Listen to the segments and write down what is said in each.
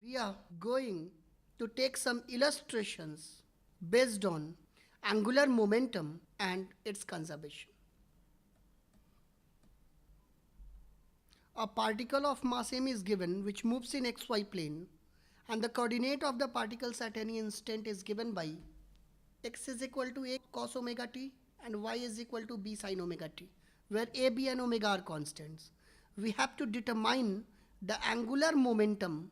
We are going to take some illustrations based on angular momentum and its conservation. A particle of mass m is given which moves in xy plane, and the coordinate of the particles at any instant is given by x is equal to a cos omega t and y is equal to b sin omega t, where a, b and omega are constants. We have to determine the angular momentum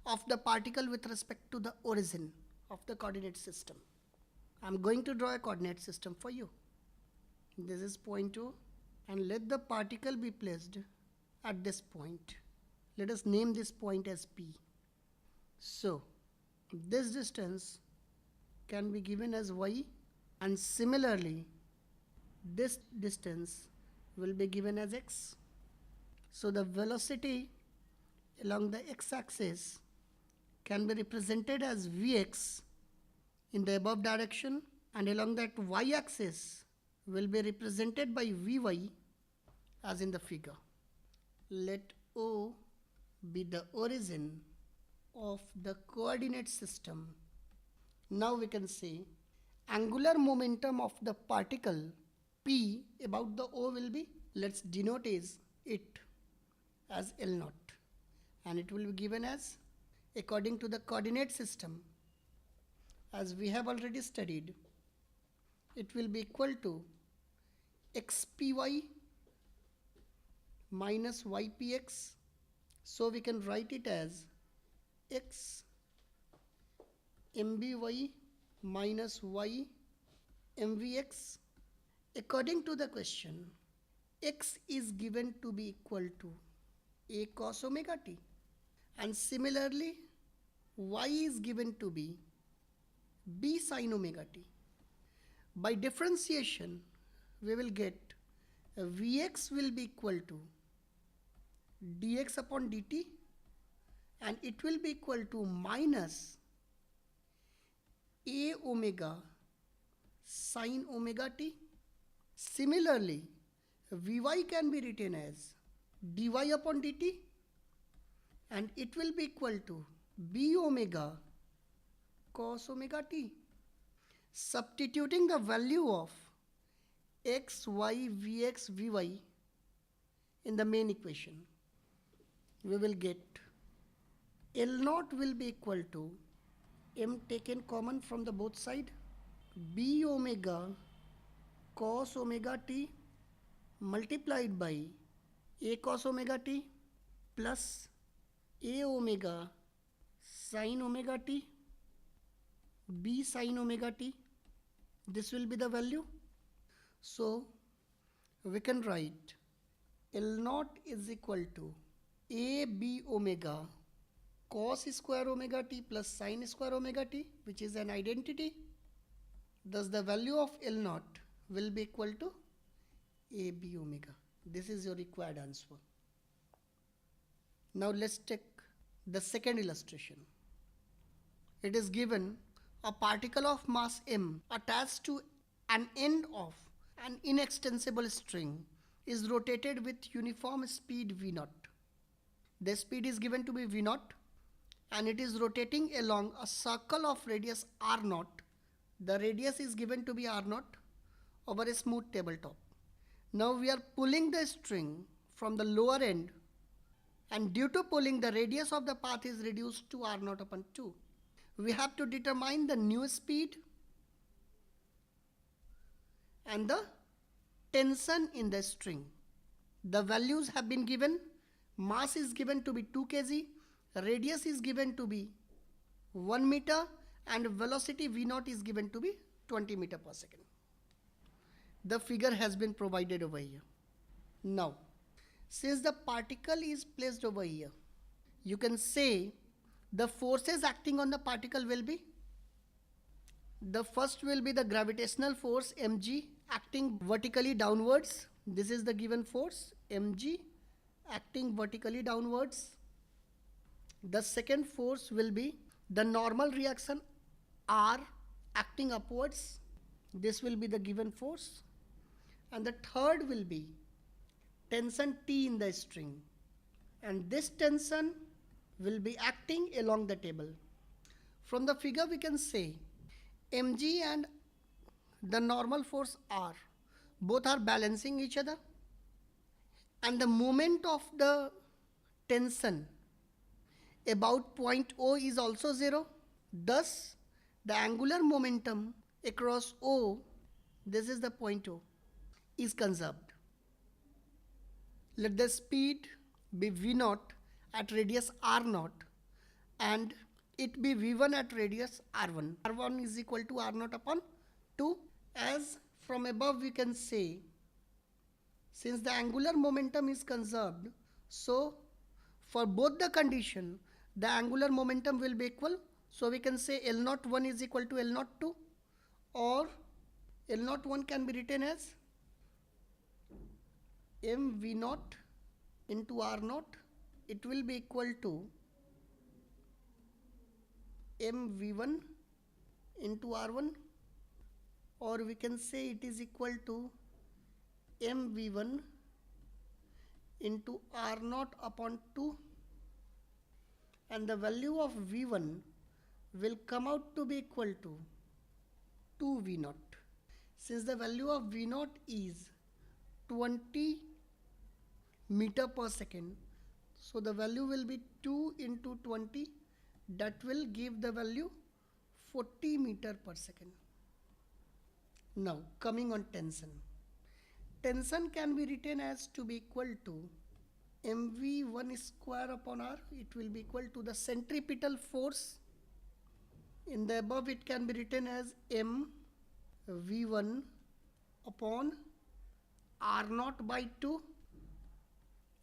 of the particle with respect to the origin of the coordinate system. I'm going to draw a coordinate system for you. This is point 2, and let the particle be placed at this point. Let us name this point as P. So, this distance can be given as y, and similarly, this distance will be given as x. So, the velocity along the x-axis can be represented as Vx in the above direction, and along that y-axis will be represented by Vy as in the figure. Let O be the origin of the coordinate system. Now we can say angular momentum of the particle P about the O will be, let's denote it as L naught, and it will be given as, according to the coordinate system, as we have already studied, it will be equal to xpy minus ypx. So we can write it as x mby minus y mvx. According to the question, x is given to be equal to a cos omega t, and similarly y is given to be b sin omega t. By differentiation, we will get Vx will be equal to dx upon dt, and it will be equal to minus a omega sin omega t. Similarly, Vy can be written as dy upon dt, and it will be equal to b omega cos omega t. Substituting the value of x, y, vx, vy in the main equation, we will get L naught will be equal to m taken common from the both side, b omega cos omega t multiplied by a cos omega t plus a omega sin omega t b sin omega t. This will be the value. So we can write L naught is equal to a b omega cos square omega t plus sin square omega t, which is an identity. Thus the value of L naught will be equal to a b omega. This is your required answer. Now let's take the second illustration. It is given a particle of mass m attached to an end of an inextensible string is rotated with uniform speed v naught. The speed is given to be v naught, and it is rotating along a circle of radius r naught. The radius is given to be r naught over a smooth tabletop. Now we are pulling the string from the lower end, and due to pulling, the radius of the path is reduced to r naught upon 2. We have to determine the new speed and the tension in the string. The values have been given. Mass is given to be 2 kg, radius is given to be 1 meter, and velocity v naught is given to be 20 meter per second. The figure has been provided over here. Now, since the particle is placed over here, you can say the forces acting on the particle will be, the first will be the gravitational force mg acting vertically downwards. This is the given force mg acting vertically downwards. The second force will be the normal reaction R acting upwards. This will be the given force. And the third will be tension T in the string. And this tension will be acting along the table. From the figure we can say mg and the normal force R both are balancing each other, and the moment of the tension about point O is also 0. Thus, the angular momentum across O, this is the point O, is conserved. Let the speed be V0 at radius R0 and it be V1 at radius R1. R1 is equal to R0 upon 2. As from above we can say, since the angular momentum is conserved, so for both the condition, the angular momentum will be equal. So we can say L01 is equal to L02, or L01 can be written as mv0 into R0. It will be equal to mv1 into R1, or we can say it is equal to mv1 into R0 upon 2, and the value of V1 will come out to be equal to 2V0. Since the value of V0 is 20 meter per second, so the value will be 2 into 20, that will give the value 40 meter per second. Now coming on tension. Tension can be written as to be equal to mv1 square upon R. It will be equal to the centripetal force. In the above it can be written as mv1 upon R0 by 2.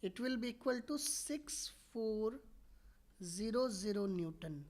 It will be equal to 6400 Newton.